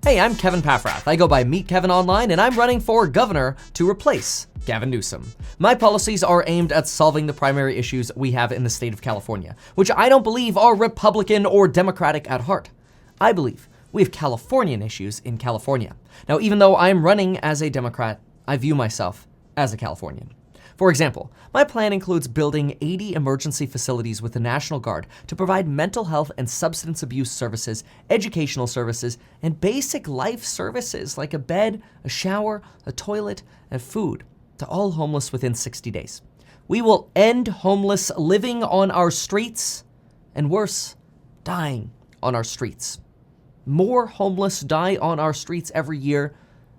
Hey, I'm Kevin Paffrath. I go by Meet Kevin online, and I'm running for governor to replace Gavin Newsom. My policies are aimed at solving the primary issues we have in the state of California, which I don't believe are Republican or Democratic at heart. I believe we have Californian issues in California. Now, even though I'm running as a Democrat, I view myself as a Californian. For example, my plan includes building 80 emergency facilities with the National Guard to provide mental health and substance abuse services, educational services, and basic life services like a bed, a shower, a toilet, and food to all homeless within 60 days. We will end homeless living on our streets, and worse, dying on our streets. More homeless die on our streets every year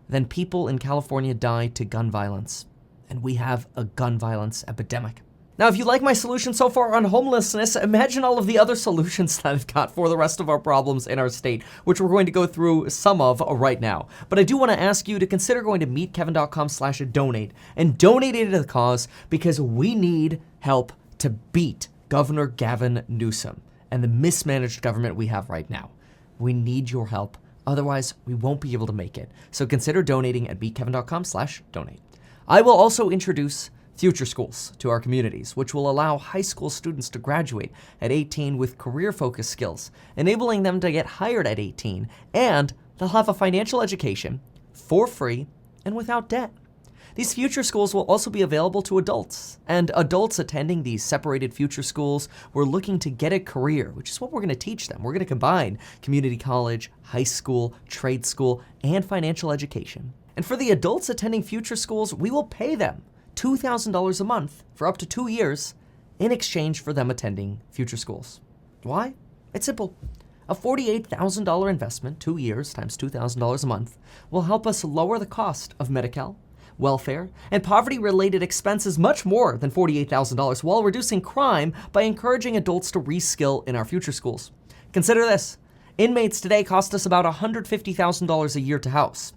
than people in California die to gun violence. And we have a gun violence epidemic. Now, if you like my solution so far on homelessness, imagine all of the other solutions that I've got for the rest of our problems in our state, which we're going to go through some of right now. But I do want to ask you to consider going to meetkevin.com/donate and donating to the cause, because we need help to beat Governor Gavin Newsom and the mismanaged government we have right now. We need your help. Otherwise, we won't be able to make it. So consider donating at meetkevin.com/donate. I will also introduce future schools to our communities, which will allow high school students to graduate at 18 with career-focused skills, enabling them to get hired at 18, and they'll have a financial education for free and without debt. These future schools will also be available to adults, and adults attending these separated future schools were looking to get a career, which is what we're going to teach them. We're going to combine community college, high school, trade school, and financial education. And for the adults attending future schools, we will pay them $2,000 a month for up to 2 years in exchange for them attending future schools. Why? It's simple. A $48,000 investment, 2 years times $2,000 a month, will help us lower the cost of Medi-Cal, welfare, and poverty-related expenses much more than $48,000, while reducing crime by encouraging adults to reskill in our future schools. Consider this. Inmates today cost us about $150,000 a year to house.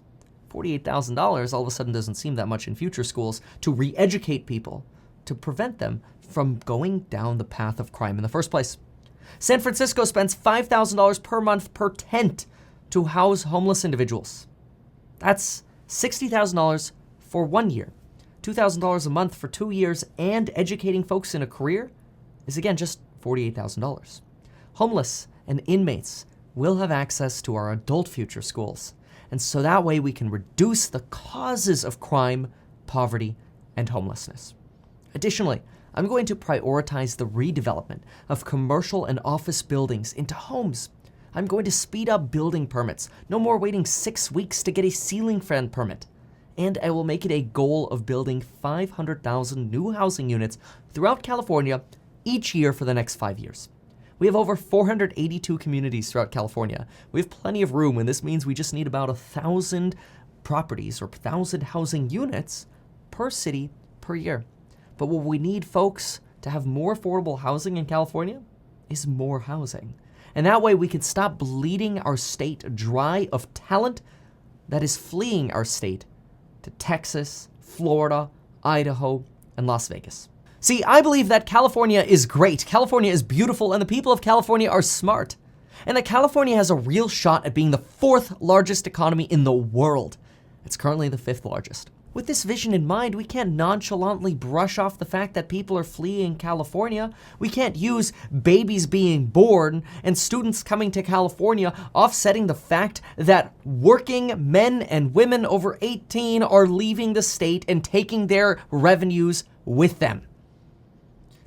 $48,000 all of a sudden doesn't seem that much in future schools to re-educate people, to prevent them from going down the path of crime in the first place. San Francisco spends $5,000 per month per tent to house homeless individuals. That's $60,000 for 1 year. $2,000 a month for 2 years, and educating folks in a career is again just $48,000. Homeless and inmates will have access to our adult future schools. And so that way we can reduce the causes of crime, poverty, and homelessness. Additionally, I'm going to prioritize the redevelopment of commercial and office buildings into homes. I'm going to speed up building permits. No more waiting 6 weeks to get a ceiling fan permit. And I will make it a goal of building 500,000 new housing units throughout California each year for the next 5 years. We have over 482 communities throughout California. We have plenty of room, and this means we just need about 1,000 properties or 1,000 housing units per city per year. But what we need, folks, to have more affordable housing in California is more housing. And that way we can stop bleeding our state dry of talent that is fleeing our state to Texas, Florida, Idaho, and Las Vegas. See, I believe that California is great, California is beautiful, and the people of California are smart. And that California has a real shot at being the 4th largest economy in the world. It's currently the 5th largest. With this vision in mind, we can't nonchalantly brush off the fact that people are fleeing California. We can't use babies being born and students coming to California offsetting the fact that working men and women over 18 are leaving the state and taking their revenues with them.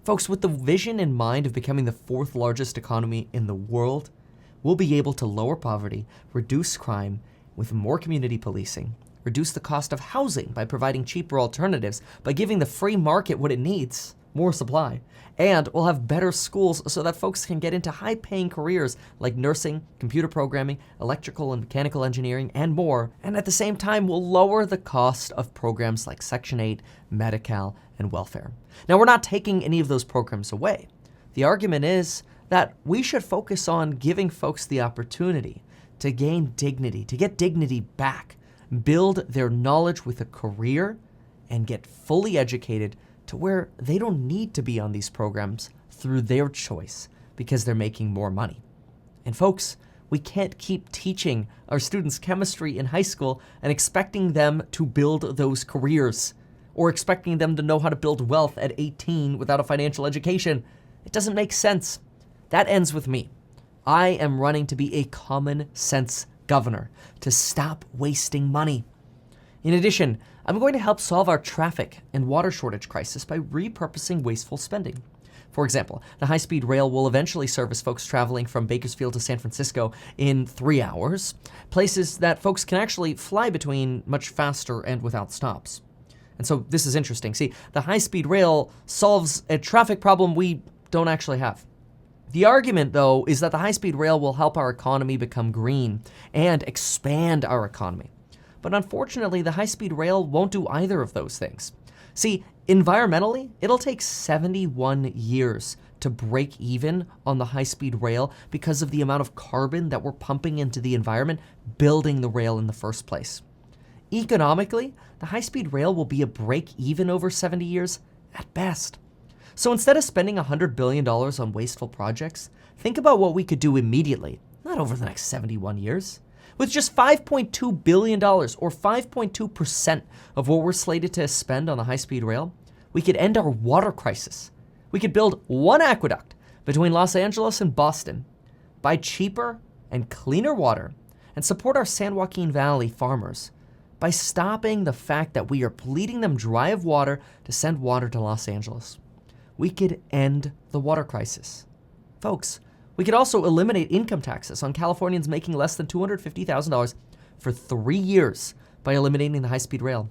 Folks, with the vision in mind of becoming the 4th largest economy in the world, we'll be able to lower poverty, reduce crime with more community policing, reduce the cost of housing by providing cheaper alternatives, by giving the free market what it needs, more supply, and we'll have better schools so that folks can get into high-paying careers like nursing, computer programming, electrical and mechanical engineering, and more, and at the same time we'll lower the cost of programs like Section 8, Medi-Cal, and welfare. Now, we're not taking any of those programs away. The argument is that we should focus on giving folks the opportunity to gain dignity, to get dignity back, build their knowledge with a career, and get fully educated to where they don't need to be on these programs through their choice because they're making more money. And folks, We can't keep teaching our students chemistry in high school and expecting them to build those careers, or expecting them to know how to build wealth at 18 without a financial education. It doesn't make sense. That ends with me. I am running to be a common sense governor to stop wasting money. In addition, I'm going to help solve our traffic and water shortage crisis by repurposing wasteful spending. For example, the high-speed rail will eventually service folks traveling from Bakersfield to San Francisco in 3 hours, places that folks can actually fly between much faster and without stops. And so this is interesting. See, the high-speed rail solves a traffic problem we don't actually have. The argument, though, is that the high-speed rail will help our economy become green and expand our economy. But unfortunately, the high-speed rail won't do either of those things. See, environmentally, it'll take 71 years to break even on the high-speed rail because of the amount of carbon that we're pumping into the environment building the rail in the first place. Economically, the high-speed rail will be a break even over 70 years at best. So instead of spending $100 billion on wasteful projects, think about what we could do immediately, not over the next 71 years. With just $5.2 billion, or 5.2% of what we're slated to spend on the high-speed rail, we could end our water crisis. We could build one aqueduct between Los Angeles and Boston, buy cheaper and cleaner water, and support our San Joaquin Valley farmers by stopping the fact that we are bleeding them dry of water to send water to Los Angeles. We could end the water crisis. Folks, we could also eliminate income taxes on Californians making less than $250,000 for 3 years by eliminating the high-speed rail.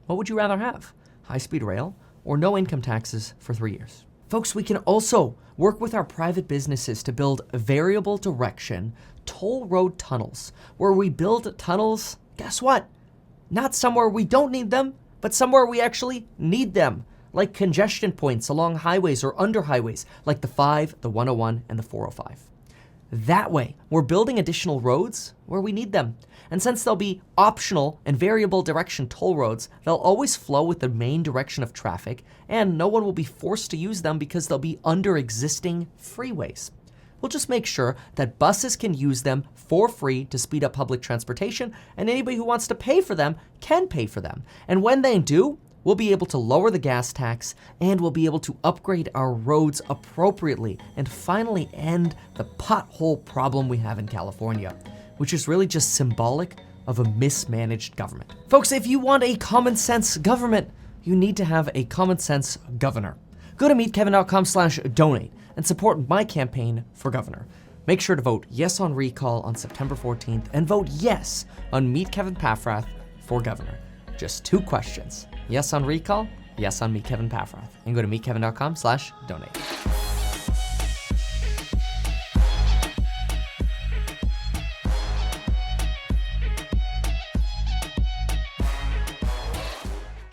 What would you rather have, high-speed rail or no income taxes for 3 years? Folks, we can also work with our private businesses to build variable direction toll road tunnels, where we build tunnels, guess what? Not somewhere we don't need them, but somewhere we actually need them, like congestion points along highways or under highways, like the 5, the 101, and the 405. That way, we're building additional roads where we need them. And since they'll be optional and variable direction toll roads, they'll always flow with the main direction of traffic, and no one will be forced to use them because they'll be under existing freeways. We'll just make sure that buses can use them for free to speed up public transportation, and anybody who wants to pay for them can pay for them. And when they do, we'll be able to lower the gas tax, and we'll be able to upgrade our roads appropriately and finally end the pothole problem we have in California, which is really just symbolic of a mismanaged government. Folks, if you want a common sense government, you need to have a common sense governor. Go to meetkevin.com/donate and support my campaign for governor. Make sure to vote yes on recall on September 14th and vote yes on Meet Kevin Paffrath for governor. Just 2 questions. Yes on recall, yes on Meet Kevin Paffrath. And go to meetkevin.com/donate.